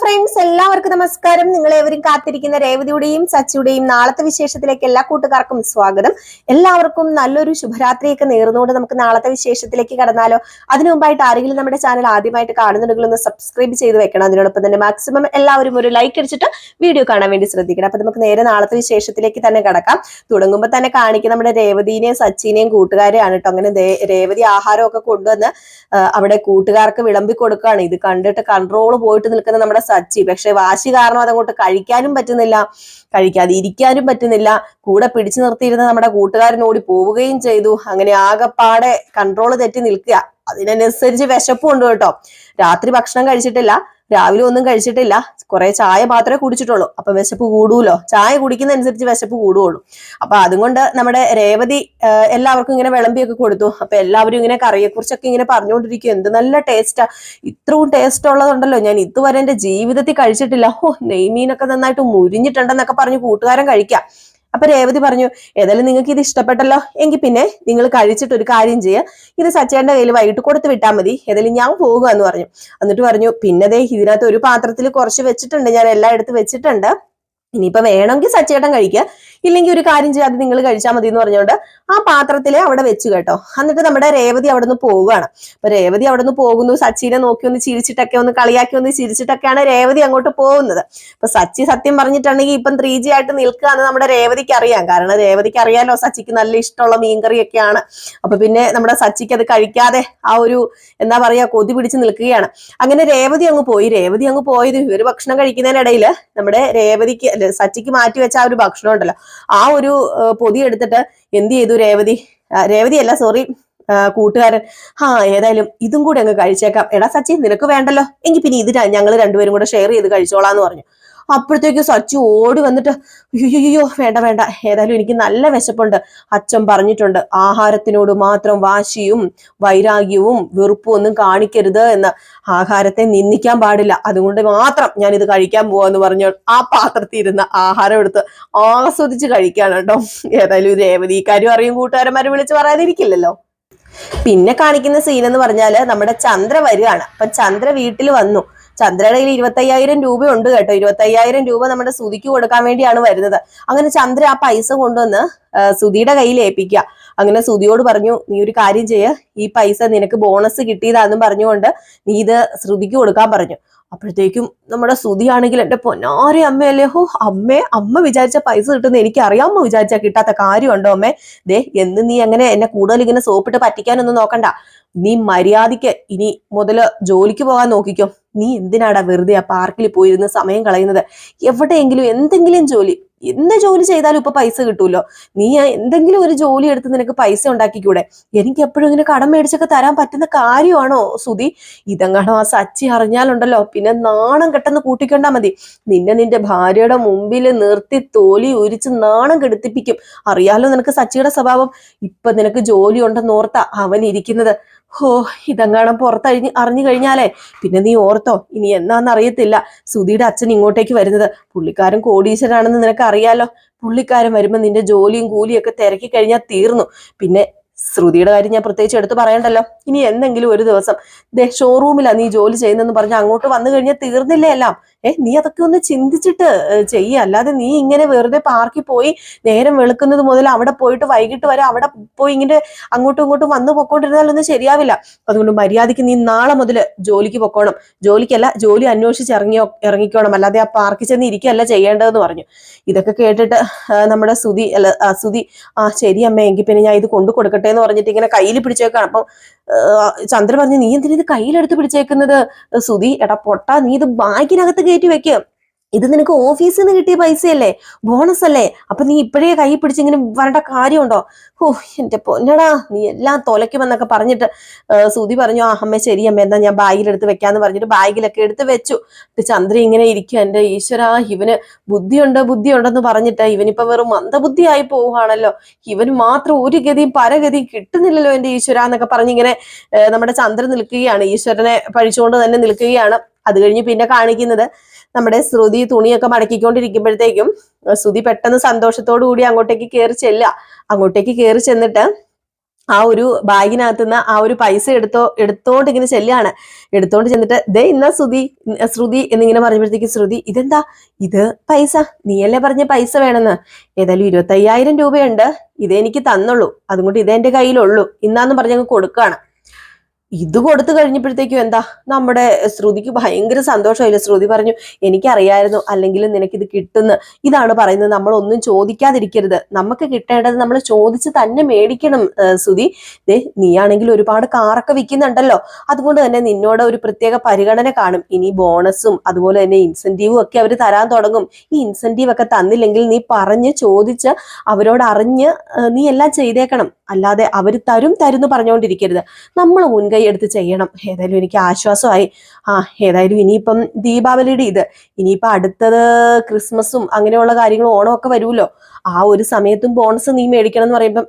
Friends, എല്ലാവർക്കും നമസ്കാരം. നിങ്ങളേവരും കാത്തിരിക്കുന്ന രേവതിയുടെയും സച്ചിയുടെയും നാളത്തെ വിശേഷത്തിലേക്ക് എല്ലാ കൂട്ടുകാർക്കും സ്വാഗതം. എല്ലാവർക്കും നല്ലൊരു ശുഭരാത്രിയൊക്കെ നേർന്നുകൊണ്ട് നമുക്ക് നാളത്തെ വിശേഷത്തിലേക്ക് കടന്നാലോ? അതിനു മുമ്പായിട്ട് ആരെങ്കിലും നമ്മുടെ ചാനൽ ആദ്യമായിട്ട് കാണുന്നുണ്ടെങ്കിൽ ഒന്ന് സബ്സ്ക്രൈബ് ചെയ്ത് വെക്കണം. അതിനോടൊപ്പം തന്നെ മാക്സിമം എല്ലാവരും ഒരു ലൈക്ക് അടിച്ചിട്ട് വീഡിയോ കാണാൻ വേണ്ടി ശ്രദ്ധിക്കണം. അപ്പൊ നമുക്ക് നേരെ നാളത്തെ വിശേഷത്തിലേക്ക് തന്നെ കടക്കാം. തുടങ്ങുമ്പോൾ തന്നെ കാണിക്കുന്ന നമ്മുടെ രേവതിനെയും സച്ചിനെയും കൂട്ടുകാരെയാണ് കേട്ടോ. അങ്ങനെ രേവതി ആഹാരമൊക്കെ കൊണ്ടുവന്ന് അവിടെ കൂട്ടുകാർക്ക് വിളമ്പി കൊടുക്കുകയാണ്. ഇത് കണ്ടിട്ട് കൺട്രോൾ പോയിട്ട് നിൽക്കുന്ന നമ്മുടെ സച്ചി. പക്ഷെ വാശി കാരണം അതങ്ങോട്ട് കഴിക്കാനും പറ്റുന്നില്ല, കഴിക്കാതെ ഇരിക്കാനും പറ്റുന്നില്ല. കൂടെ പിടിച്ചു നിർത്തിയിരുന്ന നമ്മുടെ കൂട്ടുകാരൻ ഓടി പോവുകയും ചെയ്തു. അങ്ങനെ ആകെപ്പാടെ കൺട്രോൾ തെറ്റി നിൽക്കുക. അതിനനുസരിച്ച് വിശപ്പും ഉണ്ട് കേട്ടോ. രാത്രി ഭക്ഷണം കഴിച്ചിട്ടില്ല, രാവിലെ ഒന്നും കഴിച്ചിട്ടില്ല, കുറെ ചായ മാത്രമേ കുടിച്ചിട്ടുള്ളൂ. അപ്പൊ വിശപ്പ് കൂടുമല്ലോ, ചായ കുടിക്കുന്നതനുസരിച്ച് വിശപ്പ് കൂടുകയുള്ളൂ. അപ്പൊ അതുകൊണ്ട് നമ്മുടെ രേവതി എല്ലാവർക്കും ഇങ്ങനെ വിളമ്പിയൊക്കെ കൊടുത്തു. അപ്പൊ എല്ലാവരും ഇങ്ങനെ കറിയെ കുറിച്ചൊക്കെ ഇങ്ങനെ പറഞ്ഞുകൊണ്ടിരിക്കും. എന്ത് നല്ല ടേസ്റ്റാ, ഇത്രയും ടേസ്റ്റ് ഉള്ളതുണ്ടല്ലോ ഞാൻ ഇതുവരെ എന്റെ ജീവിതത്തിൽ കഴിച്ചിട്ടില്ല. നെയ്മീനൊക്കെ നന്നായിട്ട് മുരിഞ്ഞിട്ടുണ്ടെന്നൊക്കെ പറഞ്ഞു കൂട്ടുകാരൻ കഴിക്കാം. അപ്പൊ രേവതി പറഞ്ഞു, ഏതായാലും നിങ്ങൾക്ക് ഇത് ഇഷ്ടപ്പെട്ടല്ലോ, എങ്കിൽ പിന്നെ നിങ്ങൾ കഴിച്ചിട്ട് ഒരു കാര്യം ചെയ്യുക, ഇത് സച്ചേന്റെ കയ്യിൽ വൈകിട്ട് കൊടുത്തു വിട്ടാൽ മതി, ഏതായാലും ഞാൻ പോകുക എന്ന് പറഞ്ഞു. എന്നിട്ട് പറഞ്ഞു, പിന്നെ ദേ ഇതിനകത്ത് ഒരു പാത്രത്തിൽ കുറച്ച് വെച്ചിട്ടുണ്ട്, ഞാൻ എല്ലായിടത്തും വെച്ചിട്ടുണ്ട്, ഇനിയിപ്പൊ വേണമെങ്കിൽ സച്ചേട്ടൻ കഴിക്കുക, ഇല്ലെങ്കിൽ ഒരു കാര്യം ചെയ്യാതെ നിങ്ങൾ കഴിച്ചാൽ മതി എന്ന് പറഞ്ഞുകൊണ്ട് ആ പാത്രത്തിലെ അവിടെ വെച്ചു കേട്ടോ. എന്നിട്ട് നമ്മുടെ രേവതി അവിടെ നിന്ന് പോവുകയാണ്. അപ്പൊ രേവതി അവിടെ നിന്ന് പോകുന്നു. സച്ചിനെ നോക്കി ഒന്ന് ചിരിച്ചിട്ടൊക്കെ ഒന്ന് കളിയാക്കി ഒന്ന് ചിരിച്ചിട്ടൊക്കെയാണ് രേവതി അങ്ങോട്ട് പോകുന്നത്. അപ്പൊ സച്ചി സത്യം പറഞ്ഞിട്ടുണ്ടെങ്കിൽ ഇപ്പം 3G ആയിട്ട് നിൽക്കുക എന്ന് നമ്മുടെ രേവതിക്ക് അറിയാം. കാരണം രേവതിക്ക് അറിയാലോ സച്ചിക്ക് നല്ല ഇഷ്ടമുള്ള മീൻകറിയൊക്കെയാണ്. അപ്പൊ പിന്നെ നമ്മുടെ സച്ചിക്ക് അത് കഴിക്കാതെ ആ ഒരു എന്താ പറയാ കൊതി പിടിച്ച് നിൽക്കുകയാണ്. അങ്ങനെ രേവതി അങ്ങ് പോയത് ഇവര് ഭക്ഷണം കഴിക്കുന്നതിനിടയിൽ നമ്മുടെ രേവതിക്ക് സച്ചിക്ക് മാറ്റി വെച്ച ആ ഒരു ഭക്ഷണം ഉണ്ടല്ലോ, ആ ഒരു പൊതി എടുത്തിട്ട് എന്ത് ചെയ്തു രേവതിയല്ല സോറി കൂട്ടുകാരൻ, ഏതായാലും ഇതും കൂടി അങ്ങ് കഴിച്ചേക്കാം. എടാ സച്ചി, നിനക്ക് വേണ്ടല്ലോ, എങ്കിൽ പിന്നെ ഇത് ഞങ്ങൾ രണ്ടുപേരും കൂടെ ഷെയർ ചെയ്ത് കഴിച്ചോളാന്ന് പറഞ്ഞു. അപ്പോഴത്തേക്ക് സച്ചി ഓടി വന്നിട്ട്, അയ്യോ വേണ്ട, ഏതായാലും എനിക്ക് നല്ല വിശപ്പുണ്ട്, അച്ഛൻ പറഞ്ഞിട്ടുണ്ട് ആഹാരത്തിനോട് മാത്രം വാശിയും വൈരാഗ്യവും വെറുപ്പും ഒന്നും കാണിക്കരുത് എന്ന്, ആഹാരത്തെ നിന്ദിക്കാൻ പാടില്ല, അതുകൊണ്ട് മാത്രം ഞാൻ ഇത് കഴിക്കാൻ പോവാന്ന് പറഞ്ഞു ആ പാത്രത്തിൽ ഇരുന്ന ആഹാരം എടുത്ത് ആസ്വദിച്ച് കഴിക്കാണ് കേട്ടോ. ഏതായാലും രേവതി ഈ കാര്യം അറിയും കൂട്ടുകാരന്മാരെ വിളിച്ച് പറയാതിരിക്കില്ലല്ലോ. പിന്നെ കാണിക്കുന്ന സീൻ എന്ന് പറഞ്ഞാല് നമ്മുടെ ചന്ദ്ര വരികയാണ്. അപ്പൊ ചന്ദ്ര വീട്ടിൽ വന്നു. ചന്ദ്രയുടെ കയ്യിൽ 25,000 രൂപ ഉണ്ട് കേട്ടോ. 25,000 രൂപ നമ്മുടെ സുധിക്ക് കൊടുക്കാൻ വേണ്ടിയാണ് വരുന്നത്. അങ്ങനെ ചന്ദ്ര ആ പൈസ കൊണ്ടുവന്ന് സുധിയുടെ കയ്യിൽ ഏൽപ്പിക്കുക. അങ്ങനെ സുധിയോട് പറഞ്ഞു, നീ ഒരു കാര്യം ചെയ്യ്, ഈ പൈസ നിനക്ക് ബോണസ് കിട്ടിയതാന്നും പറഞ്ഞുകൊണ്ട് നീ ഇത് ശ്രുതിക്ക് കൊടുക്കാൻ പറഞ്ഞു. അപ്പോഴത്തേക്കും നമ്മുടെ സുധിയാണെങ്കിൽ എന്റെ പൊന്നാരെ അമ്മയല്ലേ, അമ്മ വിചാരിച്ച പൈസ കിട്ടുന്ന എനിക്ക് അറിയാമോ, വിചാരിച്ചാ കിട്ടാത്ത കാര്യമുണ്ടോ അമ്മേ? എന്ന് നീ അങ്ങനെ എന്നെ കൂടുതൽ ഇങ്ങനെ സോപ്പിട്ട് പറ്റിക്കാനൊന്നും നോക്കണ്ട. നീ മര്യാദയ്ക്ക് ഇനി മുതല് ജോലിക്ക് പോകാൻ നോക്കിക്കോ. നീ എന്തിനാടാ വെറുതെ ആ പാർക്കിൽ പോയിരുന്ന് സമയം കളയുന്നത്? എവിടെയെങ്കിലും എന്തെങ്കിലും ജോലി, എന്ത് ജോലി ചെയ്താലും ഇപ്പൊ പൈസ കിട്ടൂല്ലോ. നീ എന്തെങ്കിലും ഒരു ജോലി എടുത്ത് നിനക്ക് പൈസ ഉണ്ടാക്കിക്കൂടെ? എനിക്ക് എപ്പോഴും ഇങ്ങനെ കടം മേടിച്ചൊക്കെ തരാൻ പറ്റുന്ന കാര്യമാണോ സുധി? ഇതെങ്ങാണോ ആ സച്ചി അറിഞ്ഞാലുണ്ടല്ലോ പിന്നെ നാണം കെട്ടെന്ന് കൂട്ടിക്കൊണ്ടാ മതി. നിന്റെ ഭാര്യയുടെ മുമ്പിൽ നിർത്തി തോലി ഉരിച്ച് നാണം കെടുത്തിപ്പിക്കും. അറിയാലോ നിനക്ക് സച്ചിയുടെ സ്വഭാവം. ഇപ്പൊ നിനക്ക് ജോലി ഉണ്ടെന്ന് ഓർത്താ അവൻ ഇരിക്കുന്നത്. ഇതെങ്ങാണം അറിഞ്ഞു കഴിഞ്ഞാലേ പിന്നെ നീ ഓർത്തോ, ഇനി എന്നാന്നറിയത്തില്ല സുധിയുടെ അച്ഛൻ ഇങ്ങോട്ടേക്ക് വരുന്നത്. പുള്ളിക്കാരൻ കോടീശ്വരാണെന്ന് നിനക്ക് അറിയാലോ. പുള്ളിക്കാരൻ വരുമ്പോ നിന്റെ ജോലിയും കൂലിയും ഒക്കെ തിരക്കി കഴിഞ്ഞാൽ തീർന്നു. പിന്നെ ശ്രുതിയുടെ കാര്യം ഞാൻ പ്രത്യേകിച്ച് എടുത്ത് പറയണ്ടല്ലോ. ഇനി എന്തെങ്കിലും ഒരു ദിവസം ഷോറൂമിലാ നീ ജോലി ചെയ്യുന്നെന്ന് പറഞ്ഞ് അങ്ങോട്ട് വന്നു കഴിഞ്ഞാൽ തീർന്നില്ലേ എല്ലാം? നീ അതൊക്കെ ഒന്ന് ചിന്തിച്ചിട്ട് ചെയ്യ. അല്ലാതെ നീ ഇങ്ങനെ വെറുതെ പാർക്കിൽ പോയി നേരം വെളുക്കുന്നത് മുതൽ അവിടെ പോയിട്ട് വൈകിട്ട് വരെ അവിടെ പോയി ഇങ്ങനെ അങ്ങോട്ടും ഇങ്ങോട്ടും വന്നു പൊക്കോണ്ടിരുന്നാലൊന്നും ശരിയാവില്ല. അതുകൊണ്ട് മര്യാദയ്ക്ക് നീ നാളെ മുതൽ ജോലിക്ക് പൊക്കോണം. ജോലിക്കല്ല, ജോലി അന്വേഷിച്ച് ഇറങ്ങിക്കോണം. അല്ലാതെ ആ പാർക്കിൽ ചെന്ന് ഇരിക്കുകയല്ല ചെയ്യേണ്ടതെന്ന് പറഞ്ഞു. ഇതൊക്കെ കേട്ടിട്ട് നമ്മുടെ സുധി ശരി അമ്മ, എങ്കിൽ പിന്നെ ഞാൻ ഇത് കൊണ്ടു കൊടുക്കട്ടെ എന്ന് പറഞ്ഞിട്ട് ഇങ്ങനെ കയ്യിൽ പിടിച്ചേക്കാണ്. അപ്പം ചന്ദ്ര പറഞ്ഞു, നീ എന്തിനാ ഇത് കയ്യിലെടുത്ത് പിടിച്ചേക്കുന്നത് സുധി? എടാ പൊട്ടാ, നീ ഇത് ബാഗിനകത്ത് കയറ്റി വെക്കുക. ഇത് നിനക്ക് ഓഫീസിൽ നിന്ന് കിട്ടിയ പൈസയല്ലേ, ബോണസ് അല്ലേ? അപ്പൊ നീ ഇപ്പോഴേ കൈ പിടിച്ചിങ്ങനെ വരേണ്ട കാര്യമുണ്ടോ? എന്റെ പൊന്നടാ, നീ എല്ലാം തൊലയ്ക്കുമെന്നൊക്കെ പറഞ്ഞിട്ട് സുധി പറഞ്ഞു, അമ്മ ശരി അമ്മ, എന്താ ഞാൻ ബാഗിലെടുത്ത് വെക്കാന്ന് പറഞ്ഞിട്ട് ബാഗിലൊക്കെ എടുത്ത് വെച്ചു. ചന്ദ്ര ഇങ്ങനെ ഇരിക്കുക, എന്റെ ഈശ്വര, ഇവന് ബുദ്ധിയുണ്ടെന്ന് പറഞ്ഞിട്ട് ഇവനിപ്പോ വെറും മന്ദബുദ്ധിയായി പോവുകയാണല്ലോ. ഇവന് മാത്രം ഒരു ഗതിയും പരഗതിയും കിട്ടുന്നില്ലല്ലോ എന്റെ ഈശ്വര എന്നൊക്കെ പറഞ്ഞിങ്ങനെ നമ്മുടെ ചന്ദ്ര നിൽക്കുകയാണ്. ഈശ്വരനെ പഴിച്ചുകൊണ്ട് തന്നെ നിൽക്കുകയാണ്. അത് കഴിഞ്ഞ് പിന്നെ കാണിക്കുന്നത് നമ്മുടെ ശ്രുതി തുണിയൊക്കെ മടക്കിക്കൊണ്ടിരിക്കുമ്പോഴത്തേക്കും ശ്രുതി പെട്ടെന്ന് സന്തോഷത്തോടു കൂടി അങ്ങോട്ടേക്ക് കയറി ചെന്നിട്ട് ആ ഒരു ബാഗിനകത്തുനിന്ന് ആ ഒരു പൈസ എടുത്തോണ്ട് ഇങ്ങനെ ചെല്ലാണ്. എടുത്തോണ്ട് ചെന്നിട്ട് ദേ ഇന്നാ ശ്രുതി എന്നിങ്ങനെ പറഞ്ഞപ്പോഴത്തേക്ക് ശ്രുതി ഇതെന്താ ഇത് പൈസ, നീയല്ലേ പറഞ്ഞ പൈസ വേണമെന്ന്, ഏതായാലും 25,000 രൂപയുണ്ട്, ഇതെനിക്ക് തന്നുള്ളൂ, അതുകൊണ്ട് ഇതേ എന്റെ കയ്യിലുള്ളൂ, ഇന്നാന്ന് പറഞ്ഞങ്ങ് കൊടുക്കാണ്. ഇത് കൊടുത്തു കഴിഞ്ഞപ്പോഴത്തേക്കും എന്താ നമ്മുടെ ശ്രുതിക്ക് ഭയങ്കര സന്തോഷമായില്ല. ശ്രുതി പറഞ്ഞു എനിക്കറിയായിരുന്നു അല്ലെങ്കിലും നിനക്കിത് കിട്ടുന്നു. ഇതാണ് പറയുന്നത്, നമ്മൾ ഒന്നും ചോദിക്കാതിരിക്കരുത്, നമുക്ക് കിട്ടേണ്ടത് നമ്മൾ ചോദിച്ച് തന്നെ മേടിക്കണം. ശ്രുതി നീയാണെങ്കിൽ ഒരുപാട് കാറൊക്കെ വിൽക്കുന്നുണ്ടല്ലോ, അതുകൊണ്ട് തന്നെ നിന്നോട് ഒരു പ്രത്യേക പരിഗണന കാണും. ഇനി ബോണസും അതുപോലെ തന്നെ ഇൻസെന്റീവും ഒക്കെ അവർ തരാൻ തുടങ്ങും. ഈ ഇൻസെന്റീവ് ഒക്കെ തന്നില്ലെങ്കിൽ നീ പറഞ്ഞ് ചോദിച്ച് അവരോട് അറിഞ്ഞ് നീ എല്ലാം ചെയ്തേക്കണം, അല്ലാതെ അവർ തരുന്ന് പറഞ്ഞുകൊണ്ടിരിക്കരുത്, നമ്മൾ മുൻകൈ എടുത്ത് ചെയ്യണം. ഏതായാലും എനിക്ക് ആശ്വാസമായി. ഏതായാലും ഇനിയിപ്പം ദീപാവലിയുടെ ഇനിയിപ്പൊ അടുത്തത് ക്രിസ്മസും അങ്ങനെയുള്ള കാര്യങ്ങളും ഓണം ഒക്കെ വരുമല്ലോ, ആ ഒരു സമയത്തും ബോണസ് നീ മേടിക്കണം എന്ന് പറയുമ്പം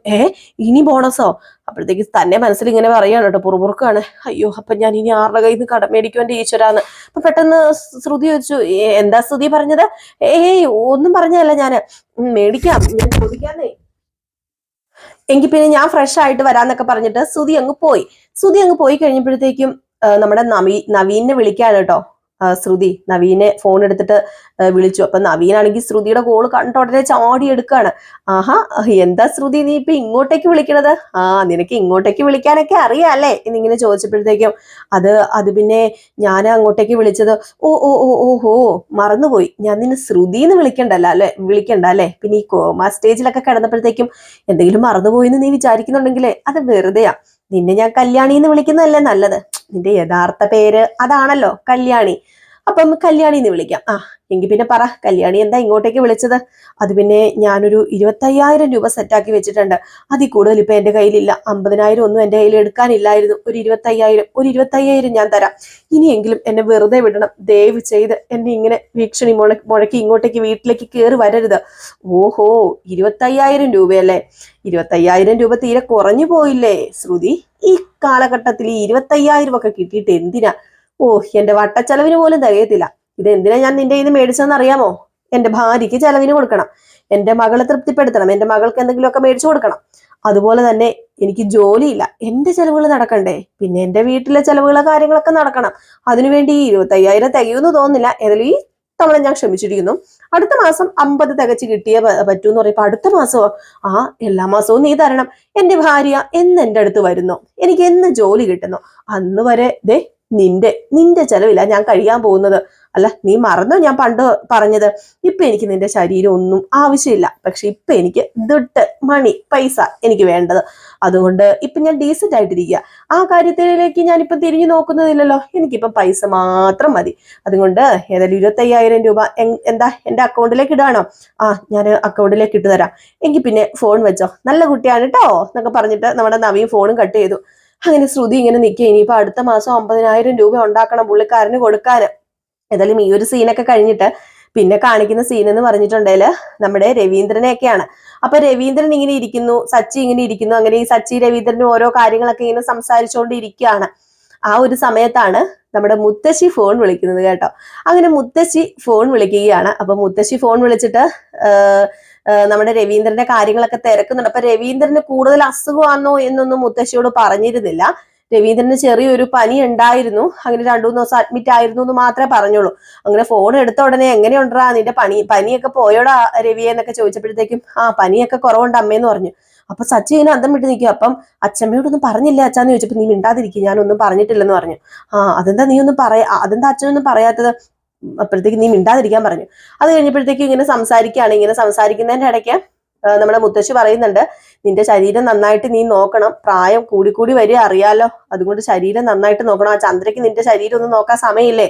ഇനി ബോണസോ? അപ്പോഴത്തേക്ക് തന്നെ മനസ്സിൽ ഇങ്ങനെ പറയാണ് കേട്ടോ, പുറപുറുക്കാണ്. അയ്യോ അപ്പൊ ഞാൻ ഇനി ആരുടെ കയ്യിൽ നിന്ന് കടം മേടിക്കും എന്റെ ഈശ്വരാന്ന്. അപ്പൊ പെട്ടെന്ന് ശ്രുതി ചോദിച്ചു എന്താ ശ്രുതി പറഞ്ഞത്? ഒന്നും പറഞ്ഞതല്ല, ഞാൻ മേടിക്കാം, ഞാൻ ചോദിക്കാന്നേ, എങ്കിൽ പിന്നെ ഞാൻ ഫ്രഷ് ആയിട്ട് വരാന്നൊക്കെ പറഞ്ഞിട്ട് ശ്രുതി അങ്ങ് പോയി കഴിഞ്ഞപ്പോഴത്തേക്കും നമ്മുടെ നവീനെ വിളിക്കാണ് കേട്ടോ. ശ്രുതി നവീനെ ഫോൺ എടുത്തിട്ട് വിളിച്ചു. അപ്പൊ നവീനാണെങ്കിൽ ശ്രുതിയുടെ കോള് കണ്ട ഉടനെ ചാടി എടുക്കാണ്. എന്താ ശ്രുതി നീ ഇപ്പൊ ഇങ്ങോട്ടേക്ക് വിളിക്കണത്? നിനക്ക് ഇങ്ങോട്ടേക്ക് വിളിക്കാനൊക്കെ അറിയാല്ലേ എന്നിങ്ങനെ ചോദിച്ചപ്പോഴത്തേക്കും അത് പിന്നെ ഞാൻ അങ്ങോട്ടേക്ക് വിളിച്ചത് ഓഹോ മറന്നുപോയി, ഞാൻ നിന്നെ ശ്രുതിന്ന് വിളിക്കണ്ട അല്ലേ, പിന്നെ ഈ കോമ സ്റ്റേജിലൊക്കെ കിടന്നപ്പോഴത്തേക്കും എന്തെങ്കിലും മറന്നുപോയിന്ന് നീ വിചാരിക്കുന്നുണ്ടെങ്കിലേ അത് വെറുതെയാ, നിന്നെ ഞാൻ കല്യാണി എന്ന് വിളിക്കുന്നതല്ലേ നല്ലത്, നിന്റെ യഥാർത്ഥ പേര് അതാണല്ലോ കല്യാണി, അപ്പം കല്യാണി എന്ന് വിളിക്കാം. എങ്കിൽ പിന്നെ പറ കല്യാണി എന്താ ഇങ്ങോട്ടേക്ക് വിളിച്ചത്? അത് പിന്നെ ഞാനൊരു 25,000 രൂപ സെറ്റാക്കി വെച്ചിട്ടുണ്ട്, അതിൽ കൂടുതൽ ഇപ്പൊ എന്റെ കയ്യിലില്ല, 50,000 ഒന്നും എന്റെ കയ്യിൽ എടുക്കാനില്ലായിരുന്നു, ഒരു 25,000 ഞാൻ തരാം, ഇനിയെങ്കിലും എന്നെ വെറുതെ വിടണം, ദയവ് ചെയ്ത് എന്നെ ഇങ്ങനെ ഭീഷണി മുഴക്കി ഇങ്ങോട്ടേക്ക് വീട്ടിലേക്ക് കയറി വരരുത്. ഓഹോ 25,000 രൂപയല്ലേ, 25,000 രൂപ തീരെ കുറഞ്ഞു പോയില്ലേ ശ്രുതി? ഈ കാലഘട്ടത്തിൽ ഈ 25,000 ഒക്കെ കിട്ടിയിട്ട് എന്തിനാ? എന്റെ വട്ടച്ചെലവിന് പോലും തികയത്തില്ല, ഇത് എന്തിനാ ഞാൻ നിന്റെ കയ്യിൽ നിന്ന് മേടിച്ചതെന്ന് അറിയാമോ? എന്റെ ഭാര്യയ്ക്ക് ചെലവിന് കൊടുക്കണം, എന്റെ മകളെ തൃപ്തിപ്പെടുത്തണം, എന്റെ മകൾക്ക് എന്തെങ്കിലുമൊക്കെ മേടിച്ചു കൊടുക്കണം, അതുപോലെ തന്നെ എനിക്ക് ജോലിയില്ല, എന്റെ ചെലവുകൾ നടക്കണ്ടേ, പിന്നെ എന്റെ വീട്ടിലെ ചെലവുകളെ കാര്യങ്ങളൊക്കെ നടക്കണം, അതിനുവേണ്ടി 25,000 തികയുമെന്ന് തോന്നുന്നില്ല, ഏതായാലും ഈ തവണ ഞാൻ ക്ഷമിച്ചിരിക്കുന്നു, അടുത്ത മാസം 50 തികച്ച് കിട്ടിയേ പറ്റൂന്ന് പറയുമ്പോ അടുത്ത മാസമോ? എല്ലാ മാസവും നീ തരണം, എന്റെ ഭാര്യ എന്ന് എന്റെ അടുത്ത് വരുന്നോ, എനിക്ക് എന്ന് ജോലി കിട്ടുന്നു അന്ന് വരെ നിന്റെ ചെലവില്ല ഞാൻ കഴിയാൻ പോകുന്നത്. അല്ല നീ മറന്നോ ഞാൻ പണ്ട് പറഞ്ഞത്? ഇപ്പൊ എനിക്ക് നിന്റെ ശരീരം ഒന്നും ആവശ്യമില്ല, പക്ഷെ ഇപ്പൊ എനിക്ക് മണി പൈസ എനിക്ക് വേണ്ടത്, അതുകൊണ്ട് ഇപ്പൊ ഞാൻ ഡീസന്റ് ആയിട്ടിരിക്കുക, ആ കാര്യത്തിലേക്ക് ഞാനിപ്പൊ തിരിഞ്ഞു നോക്കുന്നതില്ലല്ലോ, എനിക്കിപ്പം പൈസ മാത്രം മതി, അതുകൊണ്ട് ഏതായാലും 25,000 രൂപ എന്താ എന്റെ അക്കൗണ്ടിലേക്ക് ഇടാണോ? ഞാൻ അക്കൗണ്ടിലേക്ക് ഇട്ട് തരാം, എങ്കിൽ പിന്നെ ഫോൺ വെച്ചോ, നല്ല കുട്ടിയാണ് കേട്ടോ എന്നൊക്കെ പറഞ്ഞിട്ട് നമ്മുടെ നവീൻ ഫോണും കട്ട് ചെയ്തു. അങ്ങനെ ശ്രുതി ഇങ്ങനെ നിൽക്കുക, ഇനിയിപ്പോ അടുത്ത മാസം 50,000 രൂപ ഉണ്ടാക്കണം പുള്ളിക്കാരന് കൊടുക്കാന്. ഏതായാലും ഈ ഒരു സീനൊക്കെ കഴിഞ്ഞിട്ട് പിന്നെ കാണിക്കുന്ന സീൻ എന്ന് പറഞ്ഞിട്ടുണ്ടെങ്കിൽ നമ്മുടെ രവീന്ദ്രനെയൊക്കെയാണ്. അപ്പൊ രവീന്ദ്രൻ ഇങ്ങനെ ഇരിക്കുന്നു, സച്ചി ഇങ്ങനെ ഇരിക്കുന്നു, അങ്ങനെ ഈ സച്ചി രവീന്ദ്രനും ഓരോ കാര്യങ്ങളൊക്കെ ഇങ്ങനെ സംസാരിച്ചുകൊണ്ടിരിക്കുകയാണ്. ആ ഒരു സമയത്താണ് നമ്മുടെ മുത്തശ്ശി ഫോൺ വിളിക്കുന്നത് കേട്ടോ. അങ്ങനെ മുത്തശ്ശി ഫോൺ വിളിക്കുകയാണ്. അപ്പൊ മുത്തശ്ശി ഫോൺ വിളിച്ചിട്ട് നമ്മുടെ രവീന്ദ്രന്റെ കാര്യങ്ങളൊക്കെ തിരക്കുന്നുണ്ട്. അപ്പൊ രവീന്ദ്രന് കൂടുതൽ അസുഖമാണോ എന്നൊന്നും മുത്തശ്ശിയോട് പറഞ്ഞിരുന്നില്ല. രവീന്ദ്രന് ചെറിയൊരു പനി ഉണ്ടായിരുന്നു, അങ്ങനെ 2-3 ദിവസം അഡ്മിറ്റ് ആയിരുന്നു എന്ന് മാത്രമേ പറഞ്ഞുള്ളൂ. അങ്ങനെ ഫോൺ എടുത്ത ഉടനെ എങ്ങനെയുണ്ടാ നിന്റെ പനിയൊക്കെ പോയോടാ രവി എന്നൊക്കെ ചോദിച്ചപ്പോഴത്തേക്കും പനിയൊക്കെ കുറവുണ്ട് അമ്മയെന്ന് പറഞ്ഞു. അപ്പൊ സച്ചി ഇങ്ങനെ അന്തം വിട്ട് നിൽക്കും. അപ്പം അച്ഛമ്മയോടൊന്നും പറഞ്ഞില്ല അച്ഛാന്ന് ചോദിച്ചപ്പോ നീ മിണ്ടാതിരിക്കും, ഞാനൊന്നും പറഞ്ഞിട്ടില്ലെന്ന് പറഞ്ഞു. അതെന്താ നീ ഒന്നും അതെന്താ അച്ഛനൊന്നും പറയാത്തത്? അപ്പോഴത്തേക്ക് നീ മിണ്ടാതിരിക്കാൻ പറഞ്ഞു. അത് കഴിഞ്ഞപ്പോഴത്തേക്കും ഇങ്ങനെ സംസാരിക്കുന്നതിന്റെ ഇടയ്ക്ക് നമ്മുടെ മുത്തശ്ശി പറയുന്നുണ്ട്, നിന്റെ ശരീരം നന്നായിട്ട് നീ നോക്കണം, പ്രായം കൂടി വരിക അറിയാലോ, അതുകൊണ്ട് ശരീരം നന്നായിട്ട് നോക്കണം. ആ ചന്ദ്രയ്ക്ക് നിന്റെ ശരീരം ഒന്നും നോക്കാൻ സമയമില്ലേ?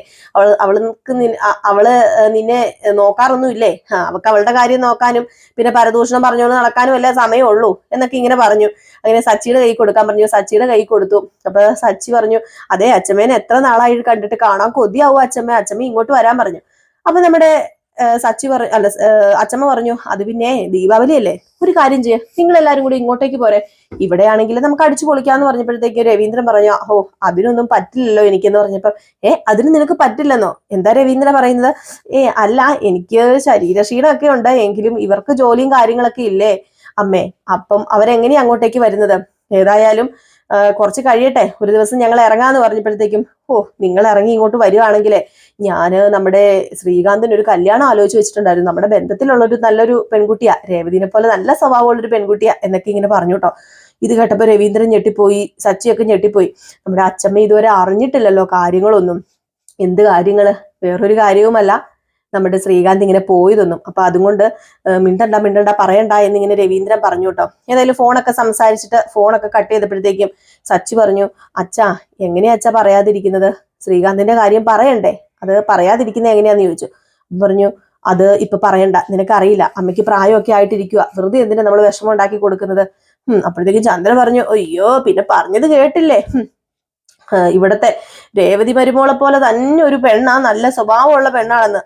അവള് നിന്നെ നോക്കാറൊന്നും ഇല്ലേ? അവൾക്ക് അവളുടെ കാര്യം നോക്കാനും പിന്നെ പരദൂഷണം പറഞ്ഞുകൊണ്ട് നടക്കാനും അല്ലേ സമയമുള്ളൂ എന്നൊക്കെ ഇങ്ങനെ പറഞ്ഞു. അങ്ങനെ സച്ചിയുടെ കൈ കൊടുക്കാൻ പറഞ്ഞു, സച്ചിയുടെ കൈ കൊടുത്തു. അപ്പൊ സച്ചി പറഞ്ഞു, അതെ അച്ഛമ്മേനെ എത്ര നാളായി കണ്ടിട്ട്, കാണാൻ കൊതിയാവും അച്ഛമ്മ ഇങ്ങോട്ട് വരാൻ പറഞ്ഞു. അപ്പൊ നമ്മുടെ അച്ഛമ്മ പറഞ്ഞു, അത് പിന്നെ ദീപാവലി അല്ലേ, ഒരു കാര്യം ചെയ്യാം, നിങ്ങൾ എല്ലാരും കൂടി ഇങ്ങോട്ടേക്ക് പോരെ, ഇവിടെയാണെങ്കിൽ നമുക്ക് അടിച്ചു പൊളിക്കാന്ന് പറഞ്ഞപ്പോഴത്തേക്ക് രവീന്ദ്രൻ പറഞ്ഞു, അതിനൊന്നും പറ്റില്ലല്ലോ എനിക്കെന്ന് പറഞ്ഞപ്പോ അതിന് നിനക്ക് പറ്റില്ലെന്നോ? എന്താ രവീന്ദ്രൻ പറയുന്നത്? അല്ല എനിക്ക് ശരീരക്ഷീണമൊക്കെ ഉണ്ട്, എങ്കിലും ഇവർക്ക് ജോലിയും കാര്യങ്ങളൊക്കെ ഇല്ലേ അമ്മേ, അപ്പം അവരെങ്ങനെയാ അങ്ങോട്ടേക്ക് വരുന്നത്? ഏതായാലും കുറച്ച് കഴിയട്ടെ, ഒരു ദിവസം ഞങ്ങൾ ഇറങ്ങാന്ന് പറഞ്ഞപ്പോഴത്തേക്കും നിങ്ങൾ ഇറങ്ങി ഇങ്ങോട്ട് വരുവാണെങ്കിലേ ഞാന് നമ്മുടെ ശ്രീകാന്തിന് ഒരു കല്യാണം ആലോചിച്ച് വെച്ചിട്ടുണ്ടായിരുന്നു. നമ്മുടെ ബന്ധത്തിലുള്ളൊരു നല്ലൊരു പെൺകുട്ടിയാ, രേവതിനെ പോലെ നല്ല സ്വഭാവമുള്ളൊരു പെൺകുട്ടിയാ എന്നൊക്കെ ഇങ്ങനെ പറഞ്ഞു കേട്ടോ. ഇത് കേട്ടപ്പോ രവീന്ദ്രൻ ഞെട്ടിപ്പോയി, സച്ചിയൊക്കെ ഞെട്ടിപ്പോയി. നമ്മുടെ അച്ഛമ്മ ഇതുവരെ അറിഞ്ഞിട്ടില്ലല്ലോ കാര്യങ്ങളൊന്നും. എന്ത് കാര്യങ്ങള്? വേറൊരു കാര്യവുമല്ല, നമ്മുടെ ശ്രീകാന്ത് ഇങ്ങനെ പോയതൊന്നും. അപ്പൊ അതുകൊണ്ട് മിണ്ടണ്ട പറയണ്ട എന്നിങ്ങനെ രവീന്ദ്രൻ പറഞ്ഞു കേട്ടോ. ഏതായാലും ഫോണൊക്കെ സംസാരിച്ചിട്ട് ഫോണൊക്കെ കട്ട് ചെയ്തപ്പോഴത്തേക്കും സച്ചി പറഞ്ഞു, അച്ഛാ എങ്ങനെയാ അച്ഛാ പറയാതിരിക്കുന്നത്? ശ്രീകാന്തിന്റെ കാര്യം പറയണ്ടേ? അത് പറയാതിരിക്കുന്നത് എങ്ങനെയാന്ന് ചോദിച്ചു. പറഞ്ഞു, അത് ഇപ്പൊ പറയണ്ട, നിനക്കറിയില്ല, അമ്മയ്ക്ക് പ്രായമൊക്കെ ആയിട്ടിരിക്കുക, വെറുതെ എന്തിനാ നമ്മൾ വിഷമം ഉണ്ടാക്കി കൊടുക്കുന്നത്. അപ്പോഴത്തേക്കും ചന്ദ്രൻ പറഞ്ഞു, അയ്യോ പിന്നെ പറഞ്ഞത് കേട്ടില്ലേ, ഇവിടത്തെ രേവതി മരുമോളെ പോലെ തന്നെ ഒരു പെണ്ണാ, നല്ല സ്വഭാവമുള്ള പെണ്ണാണെന്ന്.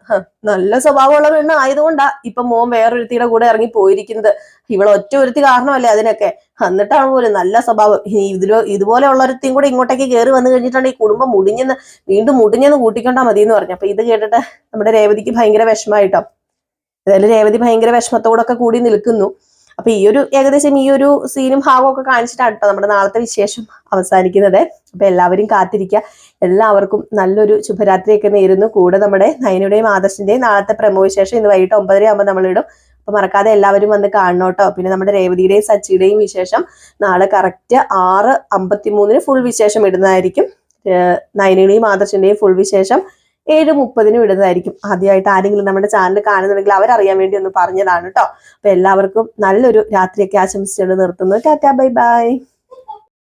നല്ല സ്വഭാവമുള്ള പെണ്ണ് ആയതുകൊണ്ടാ ഇപ്പൊ മോൻ വേറൊരുത്തിയുടെ കൂടെ ഇറങ്ങി പോയിരിക്കുന്നത്. ഇവളെ ഒറ്റ ഒരുത്തി കാരണമല്ലേ അതിനൊക്കെ. എന്നിട്ടാണ് പോലും നല്ല സ്വഭാവം. ഇതുപോലെ ഉള്ളൊരുത്തിയും കൂടെ ഇങ്ങോട്ടേക്ക് കയറി വന്നു കഴിഞ്ഞിട്ടുണ്ടെങ്കിൽ ഈ കുടുംബം വീണ്ടും മുടിഞ്ഞെന്ന് കൂട്ടിക്കൊണ്ടാ മതി എന്ന് പറഞ്ഞു. അപ്പൊ ഇത് കേട്ടിട്ട് നമ്മുടെ രേവതിക്ക് ഭയങ്കര വിഷമായിട്ടോ. ഏതായാലും രേവതി ഭയങ്കര വിഷമത്തോടൊക്കെ കൂടി നിൽക്കുന്നു. അപ്പൊ ഏകദേശം ഈ ഒരു സീനും ഭാഗവും ഒക്കെ കാണിച്ചിട്ടാണ് കേട്ടോ നമ്മുടെ നാളത്തെ വിശേഷം അവസാനിക്കുന്നത്. അപ്പൊ എല്ലാവരും കാത്തിരിക്കുക. എല്ലാവർക്കും നല്ലൊരു ശുഭരാത്രിയൊക്കെ നേരുന്നു. കൂടെ നമ്മുടെ നയനയുടെയും ആദർശിന്റെയും നാളത്തെ പ്രമോ വിശേഷം ഇന്ന് വൈകിട്ട് 9:30 ആകുമ്പോൾ നമ്മളിടും. അപ്പൊ മറക്കാതെ എല്ലാവരും വന്ന് കാണണം കേട്ടോ. പിന്നെ നമ്മുടെ രേവതിയുടെയും സച്ചിയുടെയും വിശേഷം നാളെ കറക്റ്റ് 6:53 ഫുൾ വിശേഷം ഇടുന്നതായിരിക്കും. നയനയുടെയും ആദർശിന്റെയും ഫുൾ വിശേഷം 7:30 ഇടുന്നതായിരിക്കും. ആദ്യമായിട്ട് ആരെങ്കിലും നമ്മുടെ ചാനൽ കാണുന്നുണ്ടെങ്കിൽ അവരറിയാൻ വേണ്ടി ഒന്ന് പറഞ്ഞതാണ് കേട്ടോ. അപ്പൊ എല്ലാവർക്കും നല്ലൊരു രാത്രിയൊക്കെ ആശംസിച്ചുകൊണ്ട് നിർത്തുന്നു. Tata, bye bye.